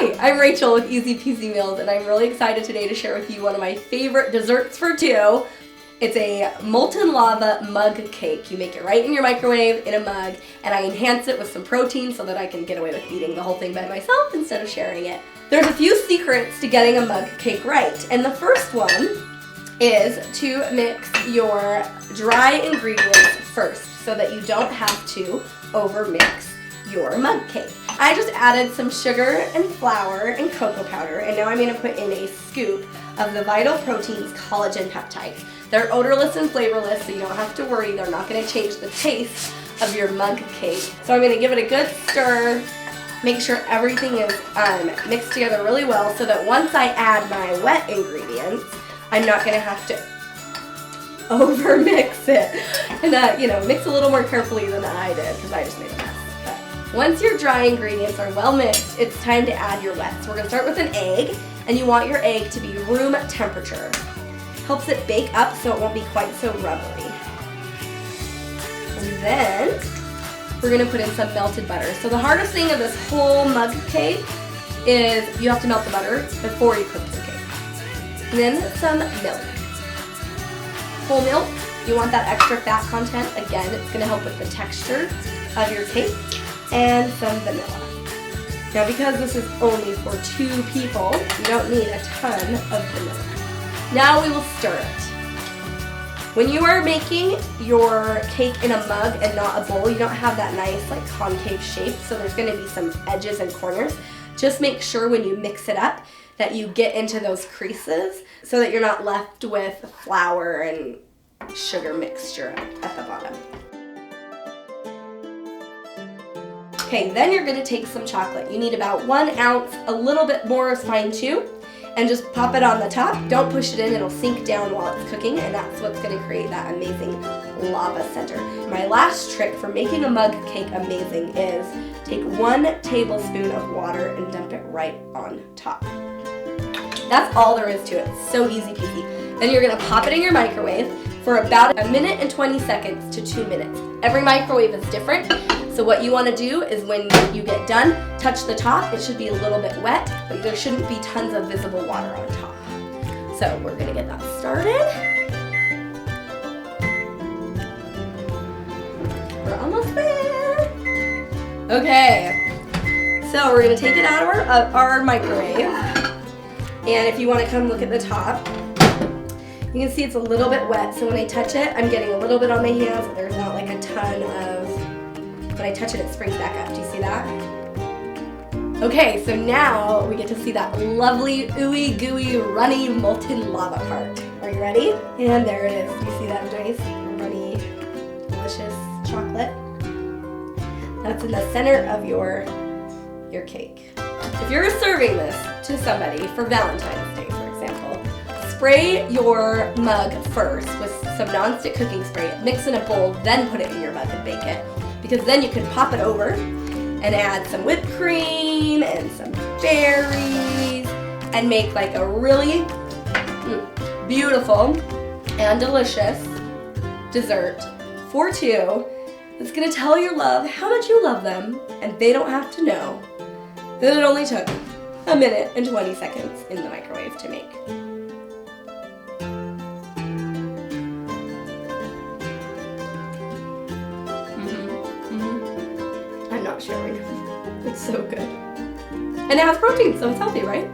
Hi, I'm Rachel with Easy Peasy Meals, and I'm really excited today to share with you one of my favorite desserts for two. It's a molten lava mug cake. You make it right in your microwave in a mug, and I enhance it with some protein so that I can get away with eating the whole thing by myself instead of sharing it. There's a few secrets to getting a mug cake right, and the first one is to mix your dry ingredients first so that you don't have to overmix your mug cake. I just added some sugar and flour and cocoa powder, and now I'm going to put in a scoop of the Vital Proteins collagen peptides. They're odorless and flavorless, so you don't have to worry. They're not going to change the taste of your mug cake. So I'm going to give it a good stir, make sure everything is mixed together really well so that once I add my wet ingredients, I'm not going to have to over-mix it. And mix a little more carefully than I did because I just made a mess. But once your dry ingredients are well mixed, it's time to add your wet. So we're going to start with an egg, and you want your egg to be room temperature. Helps it bake up so it won't be quite so rubbery. And then we're going to put in some melted butter. So the hardest thing of this whole mug cake is you have to melt the butter before you cook the cake. And then some milk. Whole milk, you want that extra fat content. Again, it's going to help with the texture of your cake. And some vanilla. Now because this is only for 2 people, you don't need a ton of vanilla. Now we will stir it. When you are making your cake in a mug and not a bowl, you don't have that nice like concave shape, so there's going to be some edges and corners. Just make sure when you mix it up that you get into those creases so that you're not left with flour and sugar mixture at the bottom. Okay, then you're going to take some chocolate. You need about 1 ounce, a little bit more is fine too, and just pop it on the top. Don't push it in, it'll sink down while it's cooking, and that's what's going to create that amazing lava center. My last trick for making a mug cake amazing is take 1 tablespoon of water and dump it right on top. That's all there is to it. It's so easy peasy. Then you're going to pop it in your microwave for about 1 minute and 20 seconds to 2 minutes. Every microwave is different, so what you want to do is when you get done, touch the top. It should be a little bit wet, but there shouldn't be tons of visible water on top. So we're going to get that started. We're almost there. Okay, so we're going to take it out of our microwave. And if you want to come look at the top, you can see it's a little bit wet, so when I touch it, I'm getting a little bit on my hands, but there's not like a ton of, when I touch it, it springs back up. Do you see that? Okay, so now we get to see that lovely, ooey, gooey, runny, molten lava part. Are you ready? And there it is. Do you see that nice, runny, delicious chocolate? That's in the center of your cake. If you're serving this to somebody for Valentine's Day, for example, spray your mug first with some nonstick cooking spray, mix in a bowl, then put it in your mug and bake it. Because then you can pop it over and add some whipped cream and some berries and make like a really beautiful and delicious dessert for 2 that's going to tell your love how much you love them, and they don't have to know that it only took 1 minute and 20 seconds in the microwave to make. I'm not sharing. It's so good. And it has protein, so it's healthy, right?